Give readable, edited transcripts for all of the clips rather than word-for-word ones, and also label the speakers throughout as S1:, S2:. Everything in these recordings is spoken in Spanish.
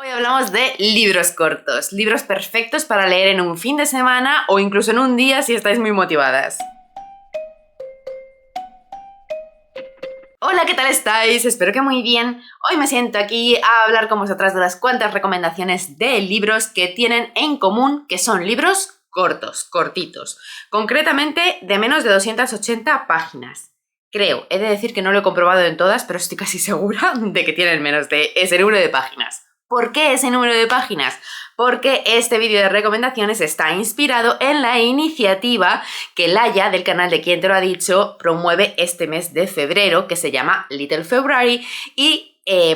S1: Hoy hablamos de libros cortos, libros perfectos para leer en un fin de semana o incluso en un día si estáis muy motivadas. Hola, ¿qué tal estáis? Espero que muy bien. Hoy me siento aquí a hablar con vosotras de las cuantas recomendaciones de libros que tienen en común, que son libros cortos, cortitos, concretamente de menos de 280 páginas. Creo, he de decir que no lo he comprobado en todas, pero estoy casi segura de que tienen menos de ese número de páginas. ¿Por qué ese número de páginas? Porque este vídeo de recomendaciones está inspirado en la iniciativa que Laia, del canal de Quién te lo ha dicho, promueve este mes de febrero, que se llama Little February, y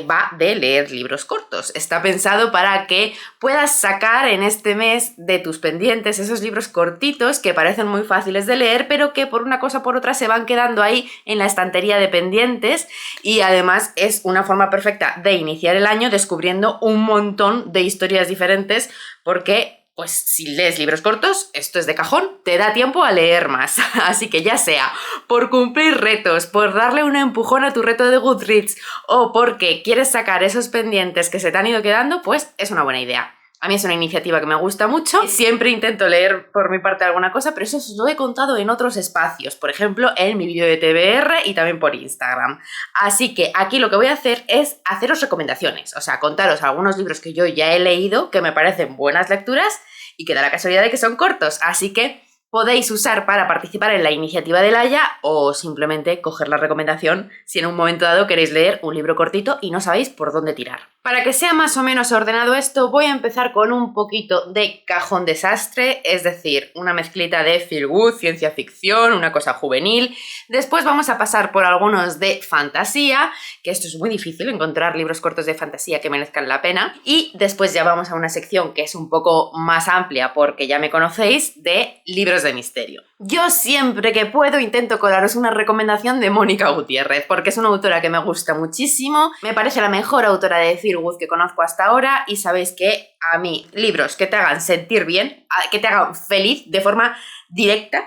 S1: va de leer libros cortos. Está pensado para que puedas sacar en este mes de tus pendientes esos libros cortitos que parecen muy fáciles de leer, pero que por una cosa o por otra se van quedando ahí en la estantería de pendientes, y además es una forma perfecta de iniciar el año descubriendo un montón de historias diferentes, porque pues si lees libros cortos, esto es de cajón, te da tiempo a leer más. Así que ya sea por cumplir retos, por darle un empujón a tu reto de Goodreads o porque quieres sacar esos pendientes que se te han ido quedando, pues es una buena idea. A mí es una iniciativa que me gusta mucho. Siempre intento leer por mi parte alguna cosa, pero eso os lo he contado en otros espacios. Por ejemplo, en mi vídeo de TBR y también por Instagram. Así que aquí lo que voy a hacer es haceros recomendaciones. O sea, contaros algunos libros que yo ya he leído, que me parecen buenas lecturas y que da la casualidad de que son cortos. Así que podéis usar para participar en la iniciativa de Laia o simplemente coger la recomendación si en un momento dado queréis leer un libro cortito y no sabéis por dónde tirar. Para que sea más o menos ordenado esto, voy a empezar con un poquito de cajón desastre, es decir, una mezclita de feel good, ciencia ficción, una cosa juvenil. Después vamos a pasar por algunos de fantasía, que esto es muy difícil, encontrar libros cortos de fantasía que merezcan la pena. Y después ya vamos a una sección que es un poco más amplia, porque ya me conocéis, de libros de misterio. Yo siempre que puedo intento colaros una recomendación de Mónica Gutiérrez, porque es una autora que me gusta muchísimo, me parece la mejor autora de feel good que conozco hasta ahora, y sabéis que a mí libros que te hagan sentir bien, que te hagan feliz de forma directa,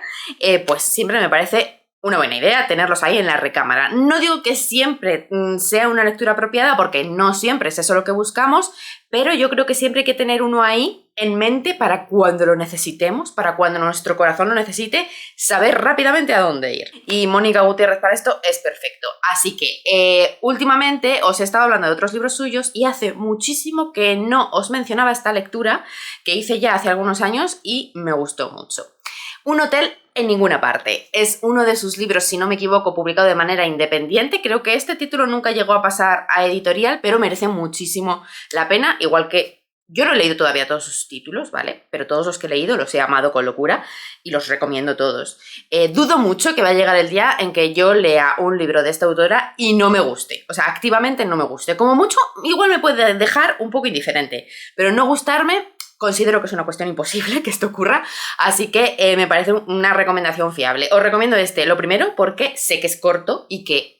S1: pues siempre me parece una buena idea tenerlos ahí en la recámara. No digo que siempre sea una lectura apropiada, porque no siempre es eso lo que buscamos, pero yo creo que siempre hay que tener uno ahí en mente para cuando lo necesitemos, para cuando nuestro corazón lo necesite, saber rápidamente a dónde ir. Y Mónica Gutiérrez para esto es perfecto. Así que últimamente os he estado hablando de otros libros suyos y hace muchísimo que no os mencionaba esta lectura que hice ya hace algunos años y me gustó mucho. Un hotel en ninguna parte. Es uno de sus libros, si no me equivoco, publicado de manera independiente. Creo que este título nunca llegó a pasar a editorial, pero merece muchísimo la pena, igual que yo no he leído todavía todos sus títulos, ¿vale? Pero todos los que he leído los he amado con locura y los recomiendo todos. Dudo mucho que va a llegar el día en que yo lea un libro de esta autora y no me guste. O sea, activamente no me guste. Como mucho, igual me puede dejar un poco indiferente, pero no gustarme, considero que es una cuestión imposible que esto ocurra, así que me parece una recomendación fiable. Os recomiendo este, lo primero, porque sé que es corto y que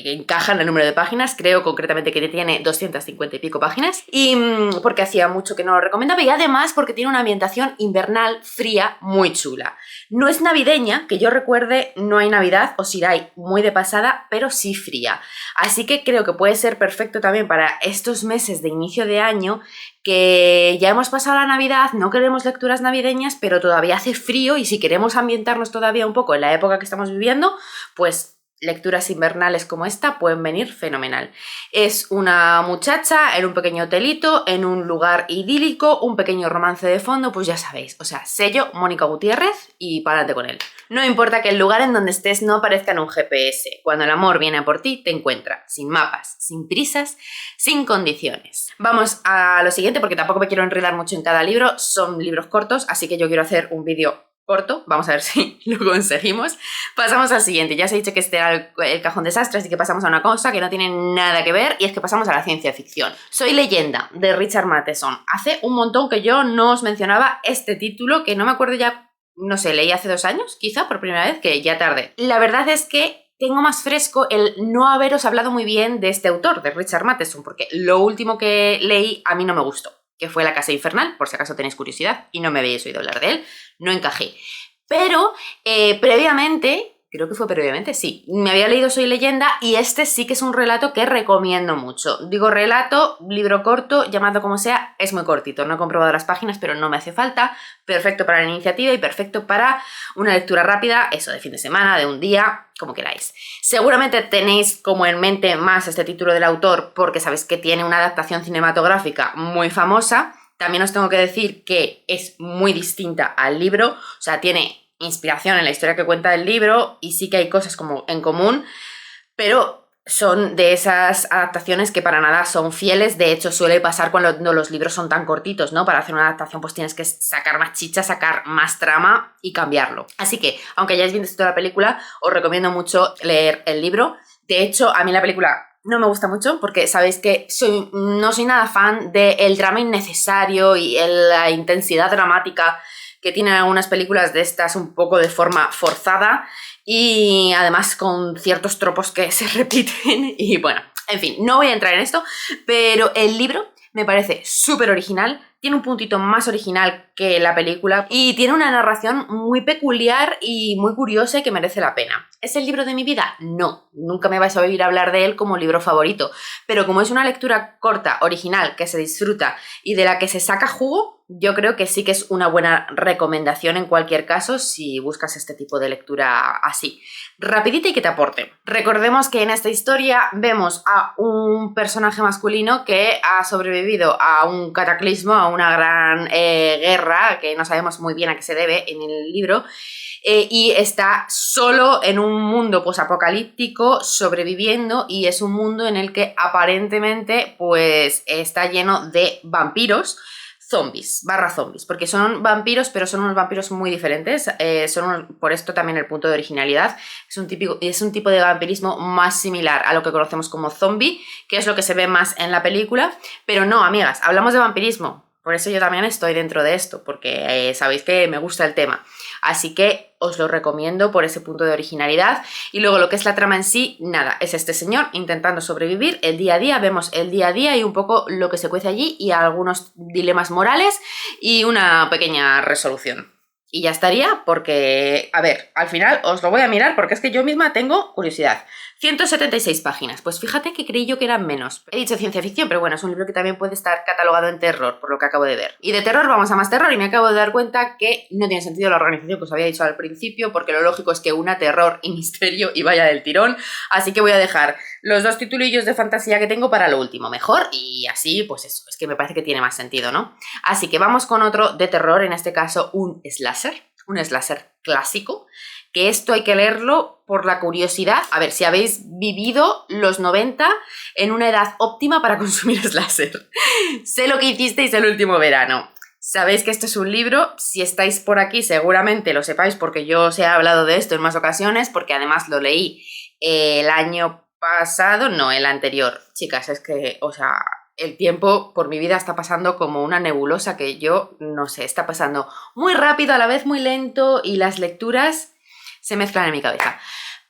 S1: encaja en el número de páginas, creo concretamente que tiene 250 y pico páginas, y porque hacía mucho que no lo recomendaba, y además porque tiene una ambientación invernal fría muy chula. No es navideña, que yo recuerde, no hay Navidad, os iráis muy de pasada, pero sí fría. Así que creo que puede ser perfecto también para estos meses de inicio de año, que ya hemos pasado la Navidad, no queremos lecturas navideñas, pero todavía hace frío, y si queremos ambientarnos todavía un poco en la época que estamos viviendo, pues lecturas invernales como esta pueden venir fenomenal. Es una muchacha en un pequeño hotelito, en un lugar idílico, un pequeño romance de fondo, pues ya sabéis, o sea, sello Mónica Gutiérrez y para adelante con él. No importa que el lugar en donde estés no aparezca en un GPS, cuando el amor viene a por ti te encuentra, sin mapas, sin prisas, sin condiciones. Vamos a lo siguiente, porque tampoco me quiero enredar mucho en cada libro, son libros cortos, así que yo quiero hacer un vídeo corto, vamos a ver si lo conseguimos. Pasamos al siguiente, ya os he dicho que este era el cajón desastre, así que pasamos a una cosa que no tiene nada que ver, y es que pasamos a la ciencia ficción. Soy leyenda, de Richard Matheson. Hace un montón que yo no os mencionaba este título, que no me acuerdo ya, no sé, leí hace 2 años, quizá por primera vez, que ya tardé. La verdad es que tengo más fresco el no haberos hablado muy bien de este autor, de Richard Matheson, porque lo último que leí a mí no me gustó, que fue La Casa Infernal, por si acaso tenéis curiosidad y no me habéis oído hablar de él, no encajé. Pero previamente Creo que fue previamente, sí. Me había leído Soy Leyenda y este sí que es un relato que recomiendo mucho. Digo relato, libro corto, llamado como sea, es muy cortito. No he comprobado las páginas, pero no me hace falta. Perfecto para la iniciativa y perfecto para una lectura rápida, eso, de fin de semana, de un día, como queráis. Seguramente tenéis como en mente más este título del autor porque sabéis que tiene una adaptación cinematográfica muy famosa. También os tengo que decir que es muy distinta al libro, o sea, tiene inspiración en la historia que cuenta el libro y sí que hay cosas como en común, pero son de esas adaptaciones que para nada son fieles. De hecho, suele pasar cuando los libros son tan cortitos, ¿no? Para hacer una adaptación pues tienes que sacar más chicha, sacar más trama y cambiarlo. Así que, aunque hayáis visto la película, os recomiendo mucho leer el libro. De hecho, a mí la película no me gusta mucho porque sabéis que no soy nada fan del drama innecesario y la intensidad dramática que tienen algunas películas de estas un poco de forma forzada y además con ciertos tropos que se repiten y bueno, en fin, no voy a entrar en esto, pero el libro me parece súper original, tiene un puntito más original que la película y tiene una narración muy peculiar y muy curiosa y que merece la pena. ¿Es el libro de mi vida? No, nunca me vais a oír hablar de él como libro favorito, pero como es una lectura corta, original, que se disfruta y de la que se saca jugo, yo creo que sí que es una buena recomendación en cualquier caso si buscas este tipo de lectura así, rapidita y que te aporte. Recordemos que en esta historia vemos a un personaje masculino que ha sobrevivido a un cataclismo, a una gran guerra, que no sabemos muy bien a qué se debe en el libro, y está solo en un mundo posapocalíptico sobreviviendo y es un mundo en el que aparentemente pues está lleno de vampiros, zombies, porque son vampiros, pero son unos vampiros muy diferentes, por esto también el punto de originalidad, es un tipo de vampirismo más similar a lo que conocemos como zombie, que es lo que se ve más en la película, pero no, amigas, hablamos de vampirismo, por eso yo también estoy dentro de esto, porque sabéis que me gusta el tema, así que os lo recomiendo por ese punto de originalidad. Y luego lo que es la trama en sí, nada, es este señor intentando sobrevivir el día a día, vemos el día a día y un poco lo que se cuece allí y algunos dilemas morales y una pequeña resolución. Y ya estaría porque, a ver, al final os lo voy a mirar porque es que yo misma tengo curiosidad. 176 páginas, pues fíjate que creí yo que eran menos. He dicho ciencia ficción, pero bueno, es un libro que también puede estar catalogado en terror, por lo que acabo de ver. Y de terror vamos a más terror y me acabo de dar cuenta que no tiene sentido la organización que os había dicho al principio, porque lo lógico es que una terror y misterio y vaya del tirón, así que voy a dejar los dos titulillos de fantasía que tengo para lo último, mejor, y así, pues eso, es que me parece que tiene más sentido, ¿no? Así que vamos con otro de terror, en este caso un slasher clásico, que esto hay que leerlo por la curiosidad, a ver si habéis vivido los 90 en una edad óptima para consumir slasher. Sé lo que hicisteis el último verano. Sabéis que esto es un libro, si estáis por aquí seguramente lo sepáis porque yo os he hablado de esto en más ocasiones, porque además lo leí el año pasado, no, el anterior. Chicas, es que, o sea, el tiempo por mi vida está pasando como una nebulosa que yo, no sé, está pasando muy rápido, a la vez muy lento y las lecturas se mezclan en mi cabeza.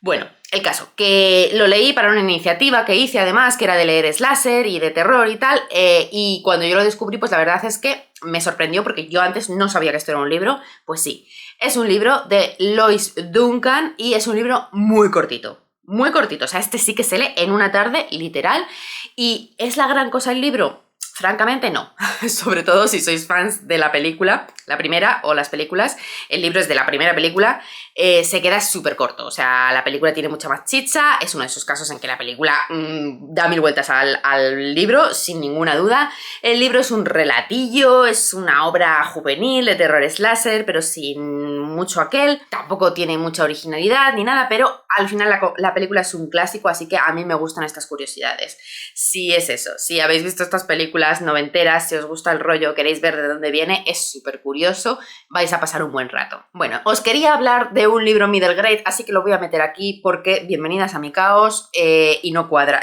S1: Bueno, el caso, que lo leí para una iniciativa que hice además, que era de leer slasher y de terror y tal, y cuando yo lo descubrí, pues la verdad es que me sorprendió porque yo antes no sabía que esto era un libro. Pues sí, es un libro de Lois Duncan y es un libro muy cortito. Muy cortito, o sea, este sí que se lee en una tarde, literal. ¿Y es la gran cosa el libro? Francamente no, sobre todo si sois fans de la película, la primera o las películas, el libro es de la primera película, se queda súper corto, o sea, la película tiene mucha más chicha, es uno de esos casos en que la película da mil vueltas al libro, sin ninguna duda. El libro es un relatillo, es una obra juvenil de terror slasher, pero sin mucho aquel, tampoco tiene mucha originalidad ni nada, pero al final la película es un clásico, así que a mí me gustan estas curiosidades. Si es eso, si habéis visto estas películas noventeras, si os gusta el rollo, queréis ver de dónde viene, es súper curioso, vais a pasar un buen rato. Bueno, os quería hablar de un libro middle grade, así que lo voy a meter aquí porque bienvenidas a mi caos y no cuadra,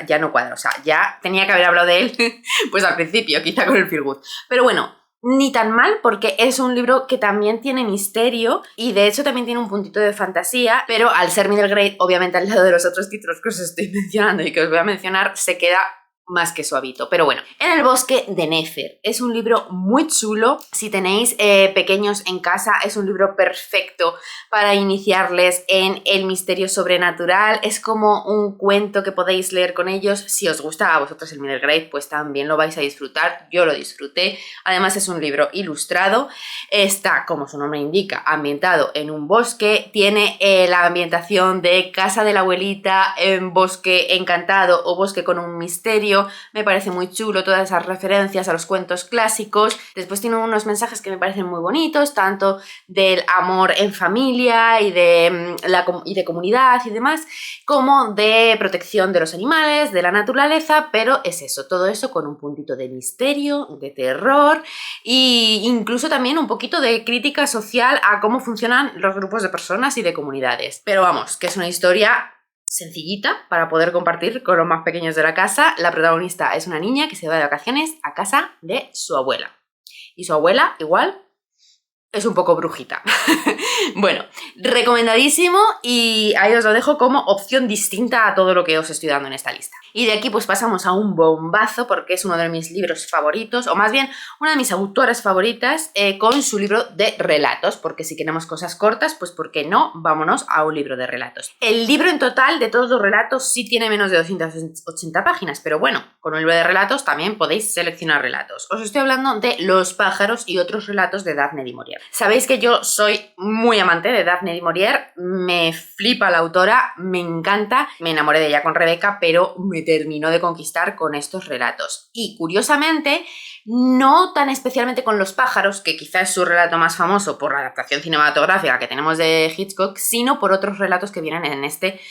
S1: o sea, ya tenía que haber hablado de él pues al principio, quizá con el feel good. Pero bueno, ni tan mal porque es un libro que también tiene misterio y de hecho también tiene un puntito de fantasía, pero al ser middle grade, obviamente al lado de los otros títulos que os estoy mencionando y que os voy a mencionar, se queda más que suavito. Pero bueno, En el bosque de Néfer es un libro muy chulo. Si tenéis pequeños en casa, es un libro perfecto para iniciarles en el misterio sobrenatural. Es como un cuento que podéis leer con ellos. Si os gusta a vosotros el Middle Grade, pues también lo vais a disfrutar. Yo lo disfruté. Además es un libro ilustrado. Está, como su nombre indica, ambientado en un bosque. Tiene la ambientación de casa de la abuelita, en bosque encantado o bosque con un misterio. Me parece muy chulo todas esas referencias a los cuentos clásicos. Después tiene unos mensajes que me parecen muy bonitos, tanto del amor en familia y de comunidad y demás, como de protección de los animales, de la naturaleza, pero es eso, todo eso con un puntito de misterio, de terror e incluso también un poquito de crítica social a cómo funcionan los grupos de personas y de comunidades. Pero vamos, que es una historia sencillita para poder compartir con los más pequeños de la casa. La protagonista es una niña que se va de vacaciones a casa de su abuela. Y su abuela, igual, es un poco brujita. Bueno, recomendadísimo y ahí os lo dejo como opción distinta a todo lo que os estoy dando en esta lista. Y de aquí pues pasamos a un bombazo porque es uno de mis libros favoritos, o más bien una de mis autoras favoritas, con su libro de relatos, porque si queremos cosas cortas, pues ¿por qué no? Vámonos a un libro de relatos. El libro en total de todos los relatos sí tiene menos de 280 páginas, pero bueno, con un libro de relatos también podéis seleccionar relatos. Os estoy hablando de Los pájaros y otros relatos de Daphne du Maurier. Sabéis que yo soy muy amante de Daphne du Maurier, me flipa la autora, me encanta, me enamoré de ella con Rebeca, pero me terminó de conquistar con estos relatos. Y curiosamente, no tan especialmente con Los pájaros, que quizás es su relato más famoso por la adaptación cinematográfica que tenemos de Hitchcock, sino por otros relatos que vienen en este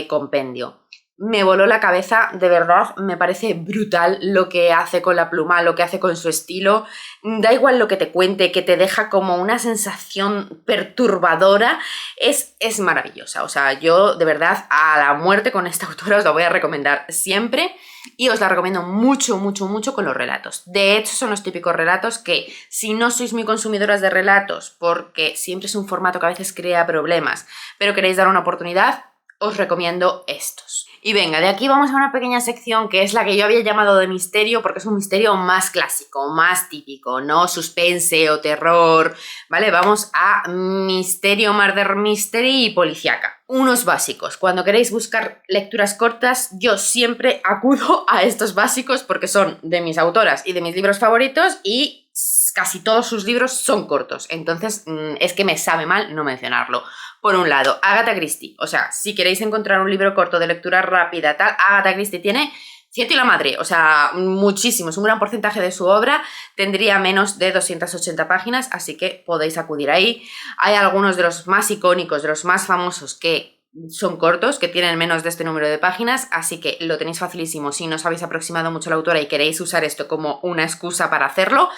S1: compendio. Me voló la cabeza, de verdad, me parece brutal lo que hace con la pluma, lo que hace con su estilo. Da igual lo que te cuente, que te deja como una sensación perturbadora, es maravillosa. O sea, yo de verdad a la muerte con esta autora os la voy a recomendar siempre y os la recomiendo mucho, mucho, mucho con los relatos. De hecho, son los típicos relatos que, si no sois muy consumidoras de relatos, porque siempre es un formato que a veces crea problemas, pero queréis dar una oportunidad, os recomiendo estos. Y venga, de aquí vamos a una pequeña sección que es la que yo había llamado de misterio, porque es un misterio más clásico, más típico, no suspense o terror, ¿vale? Vamos a misterio, murder mystery y policíaca. Unos básicos. Cuando queréis buscar lecturas cortas, yo siempre acudo a estos básicos porque son de mis autoras y de mis libros favoritos y casi todos sus libros son cortos. Entonces, es que me sabe mal no mencionarlo. Por un lado, Agatha Christie. O sea, si queréis encontrar un libro corto de lectura rápida, tal, Agatha Christie tiene ciento y la madre. O sea, muchísimos. Un gran porcentaje de su obra tendría menos de 280 páginas, así que podéis acudir ahí. Hay algunos de los más icónicos, de los más famosos que son cortos, que tienen menos de este número de páginas, así que lo tenéis facilísimo. Si no os habéis aproximado mucho a la autora y queréis usar esto como una excusa para hacerlo,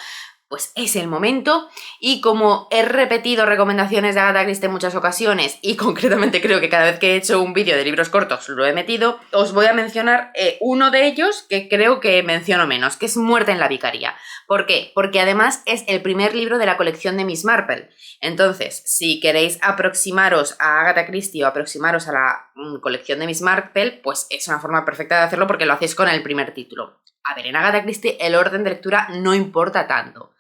S1: pues es el momento. Y como he repetido recomendaciones de Agatha Christie en muchas ocasiones, y concretamente creo que cada vez que he hecho un vídeo de libros cortos lo he metido, os voy a mencionar uno de ellos que creo que menciono menos, que es Muerte en la Vicaría. ¿Por qué? Porque además es el primer libro de la colección de Miss Marple. Entonces, si queréis aproximaros a Agatha Christie o aproximaros a la colección de Miss Marple, pues es una forma perfecta de hacerlo porque lo hacéis con el primer título. A ver, en Agatha Christie el orden de lectura no importa tanto,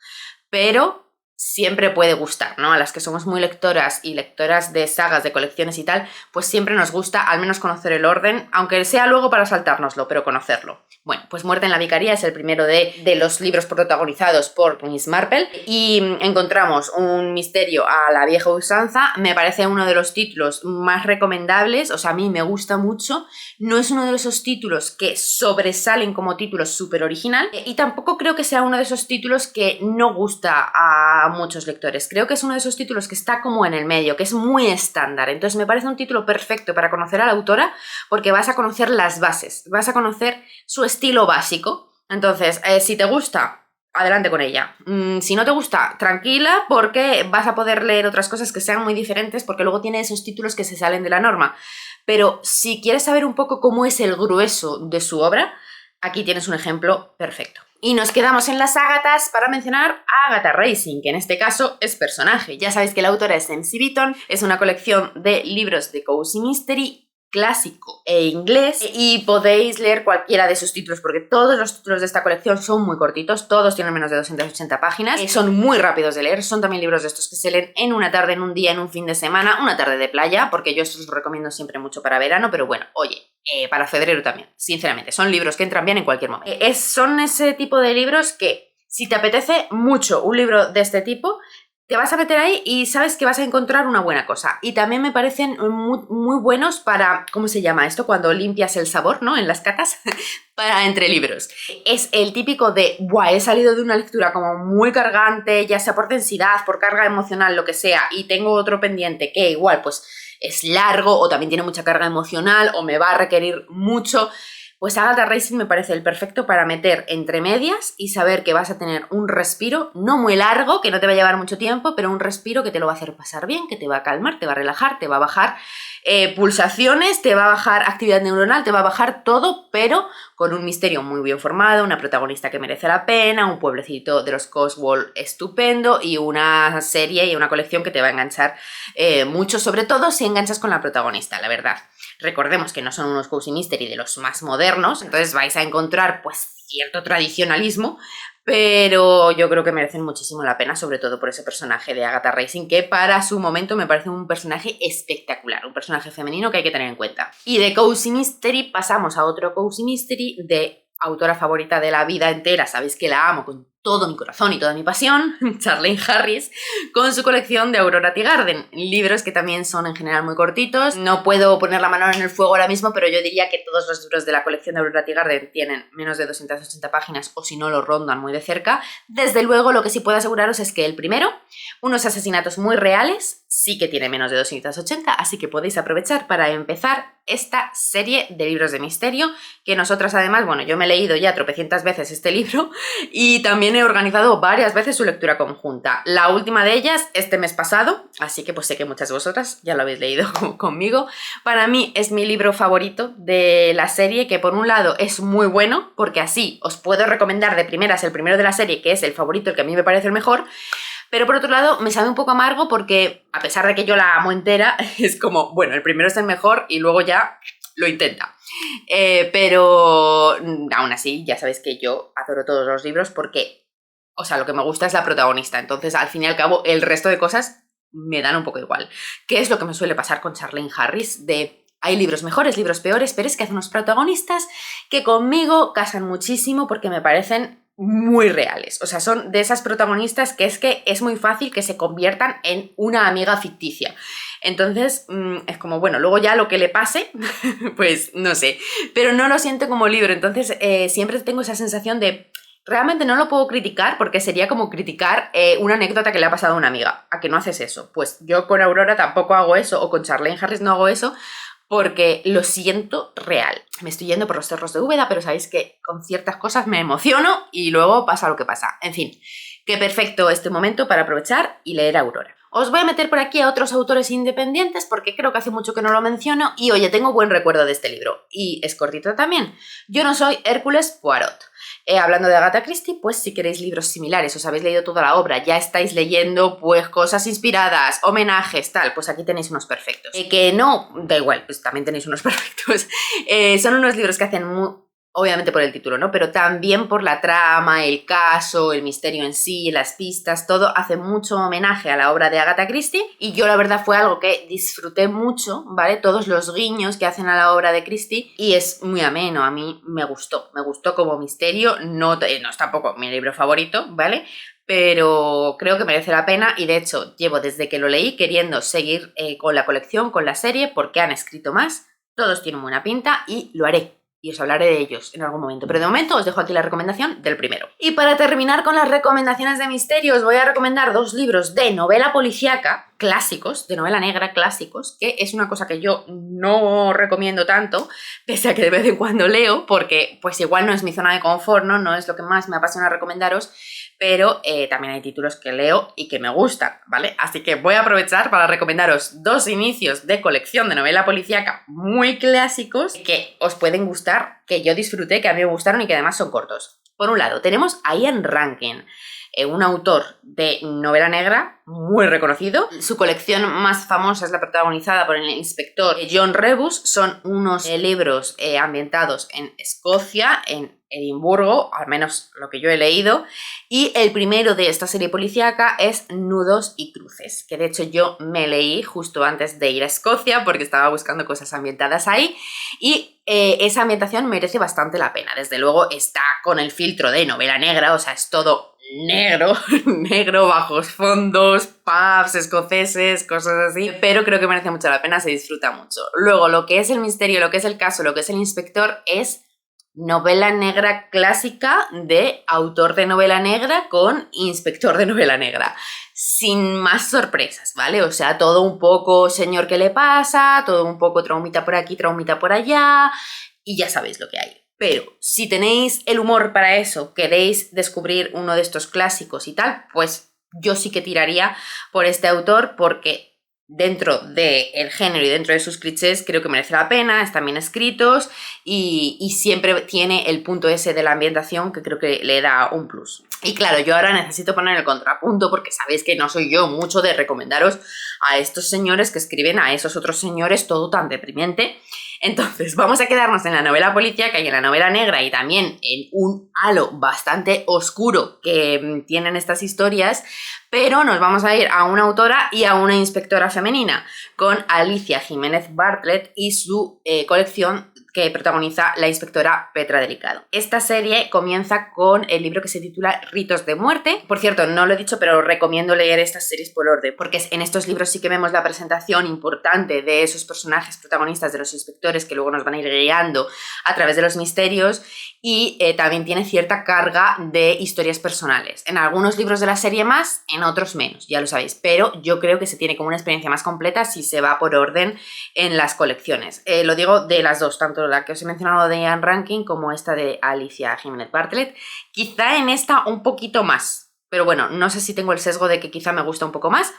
S1: pero siempre puede gustar, ¿no? A las que somos muy lectoras y lectoras de sagas, de colecciones y tal, pues siempre nos gusta al menos conocer el orden, aunque sea luego para saltárnoslo, pero conocerlo. Bueno, pues Muerte en la Vicaría es el primero de los libros protagonizados por Miss Marple y encontramos un misterio a la vieja usanza. Me parece uno de los títulos más recomendables, o sea, a mí me gusta mucho. No es uno de esos títulos que sobresalen como título súper original y tampoco creo que sea uno de esos títulos que no gusta a muchos lectores. Creo que es uno de esos títulos que está como en el medio, que es muy estándar. Entonces me parece un título perfecto para conocer a la autora porque vas a conocer las bases, vas a conocer su estilo básico. Entonces, si te gusta, adelante con ella. Si no te gusta, tranquila, porque vas a poder leer otras cosas que sean muy diferentes, porque luego tiene esos títulos que se salen de la norma. Pero si quieres saber un poco cómo es el grueso de su obra, aquí tienes un ejemplo perfecto. Y nos quedamos en las Ágatas para mencionar a Agatha Racing, que en este caso es personaje. Ya sabéis que la autora es MC Beaton, es una colección de libros de Cozy Mystery clásico e inglés, y podéis leer cualquiera de sus títulos porque todos los títulos de esta colección son muy cortitos, todos tienen menos de 280 páginas, son muy rápidos de leer, son también libros de estos que se leen en una tarde, en un día, en un fin de semana, una tarde de playa, porque yo estos los recomiendo siempre mucho para verano, pero bueno, oye, para febrero también, sinceramente, son libros que entran bien en cualquier momento. Son ese tipo de libros que, si te apetece mucho un libro de este tipo, te vas a meter ahí y sabes que vas a encontrar una buena cosa. Y también me parecen muy buenos para, ¿cómo se llama esto? Cuando limpias el sabor, ¿no? En las catas, para entre libros. Es el típico de, ¡buah! He salido de una lectura como muy cargante, ya sea por densidad, por carga emocional, lo que sea, y tengo otro pendiente que igual, pues, es largo o también tiene mucha carga emocional o me va a requerir mucho. Pues Agatha Racing me parece el perfecto para meter entre medias y saber que vas a tener un respiro, no muy largo, que no te va a llevar mucho tiempo, pero un respiro que te lo va a hacer pasar bien, que te va a calmar, te va a relajar, te va a bajar pulsaciones, te va a bajar actividad neuronal, te va a bajar todo, pero con un misterio muy bien formado, una protagonista que merece la pena, un pueblecito de los Cotswold estupendo y una serie y una colección que te va a enganchar mucho, sobre todo si enganchas con la protagonista, la verdad. Recordemos que no son unos cozy mystery de los más modernos, entonces vais a encontrar pues cierto tradicionalismo, pero yo creo que merecen muchísimo la pena, sobre todo por ese personaje de Agatha Racing, que para su momento me parece un personaje espectacular, un personaje femenino que hay que tener en cuenta. Y de cozy mystery pasamos a otro cozy mystery de autora favorita de la vida entera, sabéis que la amo con todo mi corazón y toda mi pasión, Charlaine Harris, con su colección de Aurora Teagarden, libros que también son en general muy cortitos. No puedo poner la mano en el fuego ahora mismo, pero yo diría que todos los libros de la colección de Aurora Teagarden tienen menos de 280 páginas o si no lo rondan muy de cerca. Desde luego lo que sí puedo aseguraros es que el primero, unos asesinatos muy reales, sí que tiene menos de 280, así que podéis aprovechar para empezar esta serie de libros de misterio, que nosotras además, bueno, yo me he leído ya tropecientas veces este libro y también he organizado varias veces su lectura conjunta. La última de ellas este mes pasado, así que pues sé que muchas de vosotras ya lo habéis leído conmigo. Para mí es mi libro favorito de la serie, que por un lado es muy bueno, porque así os puedo recomendar de primeras el primero de la serie, que es el favorito, el que a mí me parece el mejor. Pero por otro lado me sabe un poco amargo porque, a pesar de que yo la amo entera, es como, bueno, el primero es el mejor y luego ya lo intenta. Pero aún así, ya sabéis que yo adoro todos los libros porque, o sea, lo que me gusta es la protagonista. Entonces, al fin y al cabo, el resto de cosas me dan un poco igual. ¿Qué es lo que me suele pasar con Charlaine Harris? Hay libros mejores, libros peores, pero es que hace unos protagonistas que conmigo casan muchísimo porque me parecen muy reales. O sea, son de esas protagonistas que es muy fácil que se conviertan en una amiga ficticia. Entonces, es como, bueno, luego ya lo que le pase, pues no sé, pero no lo siento como libro. Entonces, siempre tengo esa sensación de, realmente no lo puedo criticar porque sería como criticar una anécdota que le ha pasado a una amiga. ¿A que no haces eso? Pues yo con Aurora tampoco hago eso, o con Charlaine Harris no hago eso, porque lo siento real. Me estoy yendo por los cerros de Úbeda, pero sabéis que con ciertas cosas me emociono y luego pasa lo que pasa. En fin, qué perfecto este momento para aprovechar y leer a Aurora. Os voy a meter por aquí a otros autores independientes porque creo que hace mucho que no lo menciono y oye, tengo buen recuerdo de este libro. Y es cortito también. Yo no soy Hércules Poirot. Hablando de Agatha Christie, pues si queréis libros similares, os habéis leído toda la obra, ya estáis leyendo pues cosas inspiradas, homenajes, tal, pues aquí tenéis unos perfectos. Que no, da igual, pues también tenéis unos perfectos. Son unos libros que hacen obviamente por el título, ¿no? Pero también por la trama, el caso, el misterio en sí, las pistas, todo hace mucho homenaje a la obra de Agatha Christie y yo la verdad fue algo que disfruté mucho, ¿vale? Todos los guiños que hacen a la obra de Christie y es muy ameno, a mí me gustó como misterio, no es tampoco mi libro favorito, ¿vale? Pero creo que merece la pena y de hecho llevo desde que lo leí queriendo seguir con la colección, con la serie, porque han escrito más, todos tienen buena pinta y lo haré. Y os hablaré de ellos en algún momento. Pero de momento os dejo aquí la recomendación del primero. Y para terminar con las recomendaciones de misterio, os voy a recomendar 2 libros de novela policíaca clásicos, de novela negra clásicos, que es una cosa que yo no recomiendo tanto, pese a que de vez en cuando leo, porque pues igual no es mi zona de confort, ¿no? No es lo que más me apasiona recomendaros, pero también hay títulos que leo y que me gustan, ¿vale? Así que voy a aprovechar para recomendaros 2 inicios de colección de novela policíaca muy clásicos que os pueden gustar, que yo disfruté, que a mí me gustaron y que además son cortos. Por un lado, tenemos a Ian Rankin. un autor de novela negra muy reconocido. Su colección más famosa es la protagonizada por el inspector John Rebus. Son unos libros ambientados en Escocia, en Edimburgo, al menos lo que yo he leído, y el primero de esta serie policíaca es Nudos y Cruces, que de hecho yo me leí justo antes de ir a Escocia porque estaba buscando cosas ambientadas ahí, y esa ambientación merece bastante la pena. Desde luego está con el filtro de novela negra, o sea, es todo negro, negro, bajos fondos, pubs escoceses, cosas así, pero creo que merece mucho la pena, se disfruta mucho. Luego, lo que es el misterio, lo que es el caso, lo que es el inspector es novela negra clásica de autor de novela negra con inspector de novela negra. Sin más sorpresas, ¿vale? O sea, todo un poco señor qué le pasa, todo un poco traumita por aquí, traumita por allá, y ya sabéis lo que hay. Pero si tenéis el humor para eso, queréis descubrir uno de estos clásicos y tal, pues yo sí que tiraría por este autor porque dentro del género y dentro de sus clichés creo que merece la pena, están bien escritos y siempre tiene el punto ese de la ambientación que creo que le da un plus. Y claro, yo ahora necesito poner el contrapunto porque sabéis que no soy yo mucho de recomendaros a estos señores que escriben a esos otros señores todo tan deprimente. Entonces vamos a quedarnos en la novela policíaca y en la novela negra y también en un halo bastante oscuro que tienen estas historias, pero nos vamos a ir a una autora y a una inspectora femenina con Alicia Jiménez Bartlett y su colección que protagoniza la inspectora Petra Delicado. Esta serie comienza con el libro que se titula Ritos de muerte. Por cierto, no lo he dicho, pero recomiendo leer estas series por orden, porque en estos libros sí que vemos la presentación importante de esos personajes protagonistas de los inspectores que luego nos van a ir guiando a través de los misterios y también tiene cierta carga de historias personales. En algunos libros de la serie más, en otros menos, ya lo sabéis, pero yo creo que se tiene como una experiencia más completa si se va por orden en las colecciones. Lo digo de las dos, tanto la que os he mencionado de Anne Rankin como esta de Alicia Jiménez Bartlett. Quizá en esta un poquito más, pero bueno, no sé si tengo el sesgo de que quizá me gusta un poco más.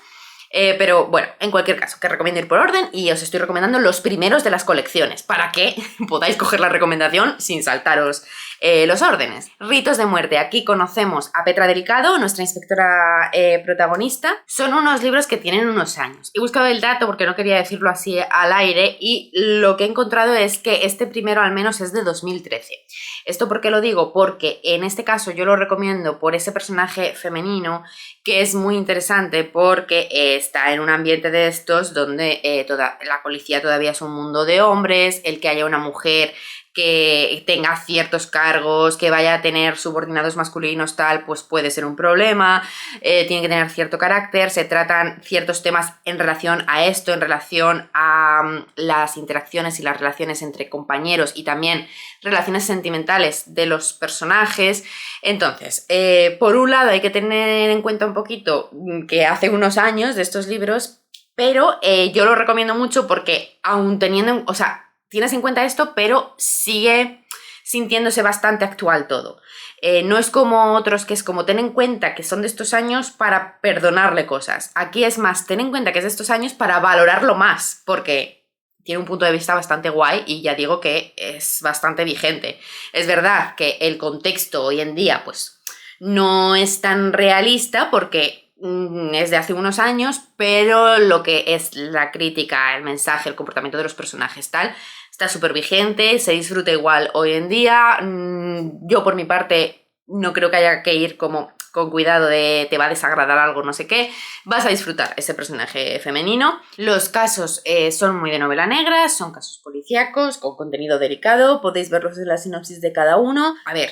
S1: Pero bueno, en cualquier caso, que recomiendo ir por orden y os estoy recomendando los primeros de las colecciones para que podáis coger la recomendación sin saltaros los órdenes. Ritos de muerte. Aquí conocemos a Petra Delicado, nuestra inspectora protagonista. Son unos libros que tienen unos años. He buscado el dato porque no quería decirlo así al aire y lo que he encontrado es que este primero al menos es de 2013. ¿Esto por qué lo digo? Porque en este caso yo lo recomiendo por ese personaje femenino que es muy interesante porque está en un ambiente de estos donde la policía todavía es un mundo de hombres, el que haya una mujer que tenga ciertos cargos, que vaya a tener subordinados masculinos tal, pues puede ser un problema, tiene que tener cierto carácter, se tratan ciertos temas en relación a esto, en relación a las interacciones y las relaciones entre compañeros y también relaciones sentimentales de los personajes. Entonces, por un lado hay que tener en cuenta un poquito que hace unos años de estos libros, pero yo lo recomiendo mucho porque aún teniendo, o sea, tienes en cuenta esto, pero sigue sintiéndose bastante actual todo. No es como otros que es como ten en cuenta que son de estos años para perdonarle cosas. Aquí es más, ten en cuenta que es de estos años para valorarlo más, porque tiene un punto de vista bastante guay y ya digo que es bastante vigente. Es verdad que el contexto hoy en día pues no es tan realista porque es de hace unos años, pero lo que es la crítica, el mensaje, el comportamiento de los personajes tal, está súper vigente, se disfruta igual hoy en día. Yo por mi parte no creo que haya que ir como con cuidado de te va a desagradar algo, no sé qué, vas a disfrutar ese personaje femenino. Los casos son muy de novela negra, son casos policíacos, con contenido delicado, podéis verlos en la sinopsis de cada uno. A ver,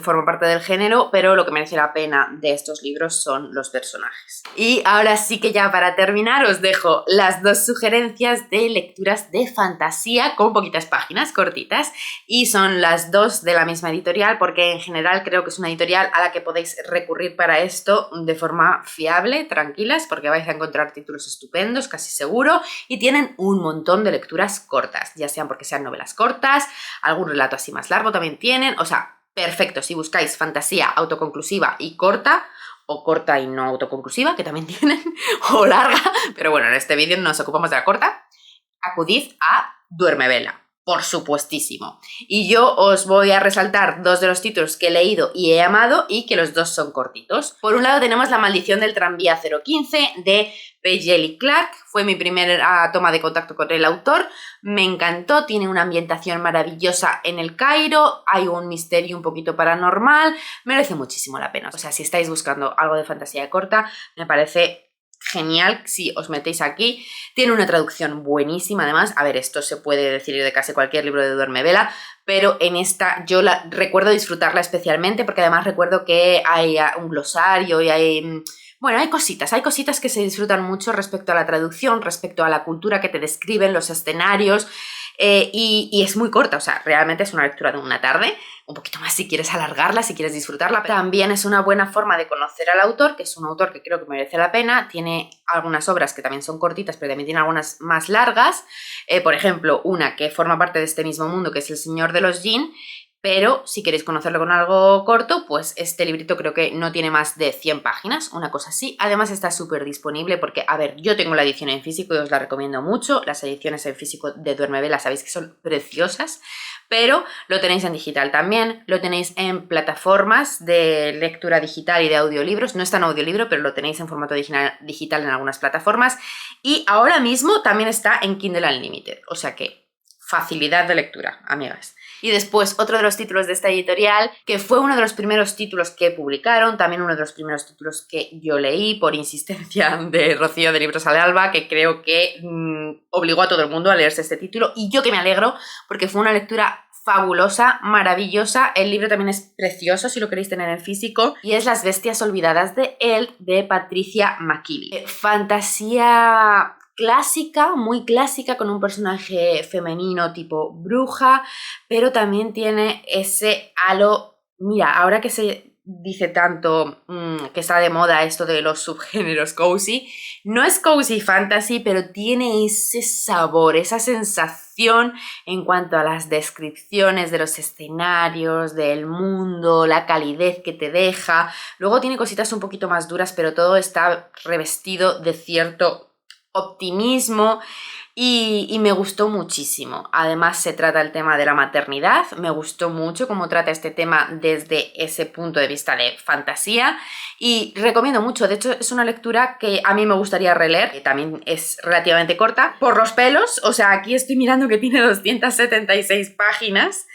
S1: forma parte del género, pero lo que merece la pena de estos libros son los personajes. Y ahora sí que ya para terminar os dejo las dos sugerencias de lecturas de fantasía con poquitas páginas, cortitas, y son las dos de la misma editorial porque en general creo que es una editorial a la que podéis recurrir para esto de forma fiable, tranquilas, porque vais a encontrar títulos estupendos, casi seguro, y tienen un montón de lecturas cortas, ya sean porque sean novelas cortas, algún relato así más largo también tienen, o sea, perfecto, si buscáis fantasía autoconclusiva y corta, o corta y no autoconclusiva, que también tienen, o larga, pero bueno, en este vídeo nos ocupamos de la corta, acudid a Duermevela. por supuestísimo. Y yo os voy a resaltar dos de los títulos que he leído y he amado y que los dos son cortitos. Por un lado tenemos La maldición del tranvía 015 de Pagely Clark. Fue mi primera toma de contacto con el autor. Me encantó, tiene una ambientación maravillosa en el Cairo, hay un misterio un poquito paranormal, merece muchísimo la pena. O sea, si estáis buscando algo de fantasía corta, me parece genial si os metéis aquí. Tiene una traducción buenísima además. A ver, esto se puede decir de casi cualquier libro de Duerme Vela, pero en esta yo recuerdo disfrutarla especialmente porque además recuerdo que hay un glosario y hay... Bueno, hay cositas que se disfrutan mucho respecto a la traducción, respecto a la cultura que te describen, los escenarios, y es muy corta, o sea, realmente es una lectura de una tarde, un poquito más si quieres alargarla, si quieres disfrutarla. También es una buena forma de conocer al autor, que es un autor que creo que merece la pena. Tiene algunas obras que también son cortitas, pero también tiene algunas más largas. Por ejemplo, una que forma parte de este mismo mundo, que es El Señor de los Jinn. Pero si queréis conocerlo con algo corto, pues este librito creo que no tiene más de 100 páginas, una cosa así. Además está súper disponible porque, a ver, yo tengo la edición en físico y os la recomiendo mucho. Las ediciones en físico de Duerme Vela sabéis que son preciosas, pero lo tenéis en digital también, lo tenéis en plataformas de lectura digital y de audiolibros. No está en audiolibro, pero lo tenéis en formato digital en algunas plataformas. Y ahora mismo también está en Kindle Unlimited, o sea que facilidad de lectura, amigas. Y después otro de los títulos de esta editorial, que fue uno de los primeros títulos que publicaron, también uno de los primeros títulos que yo leí por insistencia de Rocío de Libros al Alba, que creo que obligó a todo el mundo a leerse este título, y yo que me alegro porque fue una lectura fabulosa, maravillosa. El libro también es precioso si lo queréis tener en físico, y es Las bestias olvidadas de él, de Patricia McKeevy. Fantasía clásica, muy clásica, con un personaje femenino tipo bruja, pero también tiene ese halo. Mira, ahora que se dice tanto que está de moda esto de los subgéneros cozy, no es cozy fantasy, pero tiene ese sabor, esa sensación en cuanto a las descripciones de los escenarios, del mundo, la calidez que te deja. Luego tiene cositas un poquito más duras, pero todo está revestido de cierto optimismo y me gustó muchísimo. Además se trata el tema de la maternidad, me gustó mucho cómo trata este tema desde ese punto de vista de fantasía y recomiendo mucho. De hecho es una lectura que a mí me gustaría releer, que también es relativamente corta por los pelos. O sea, aquí estoy mirando que tiene 276 páginas,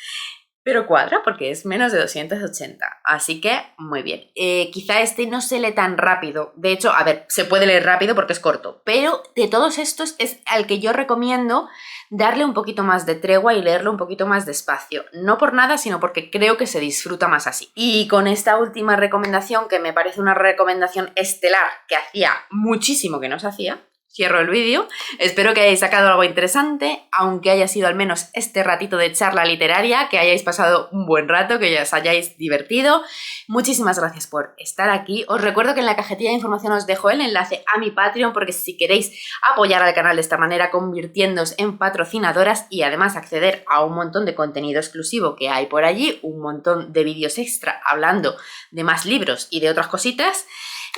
S1: pero cuadra porque es menos de 280, así que muy bien. Quizá este no se lee tan rápido. De hecho, a ver, se puede leer rápido porque es corto, pero de todos estos es al que yo recomiendo darle un poquito más de tregua y leerlo un poquito más despacio. No por nada, sino porque creo que se disfruta más así. Y con esta última recomendación, que me parece una recomendación estelar que hacía muchísimo que no se hacía, cierro el vídeo. Espero que hayáis sacado algo interesante, aunque haya sido al menos este ratito de charla literaria, que hayáis pasado un buen rato, que os hayáis divertido. Muchísimas gracias por estar aquí. Os recuerdo que en la cajetilla de información os dejo el enlace a mi Patreon, porque si queréis apoyar al canal de esta manera, convirtiéndoos en patrocinadoras y además acceder a un montón de contenido exclusivo que hay por allí, un montón de vídeos extra hablando de más libros y de otras cositas.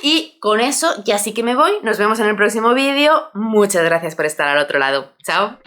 S1: Y con eso ya sí que me voy. Nos vemos en el próximo vídeo. Muchas gracias por estar al otro lado. Chao.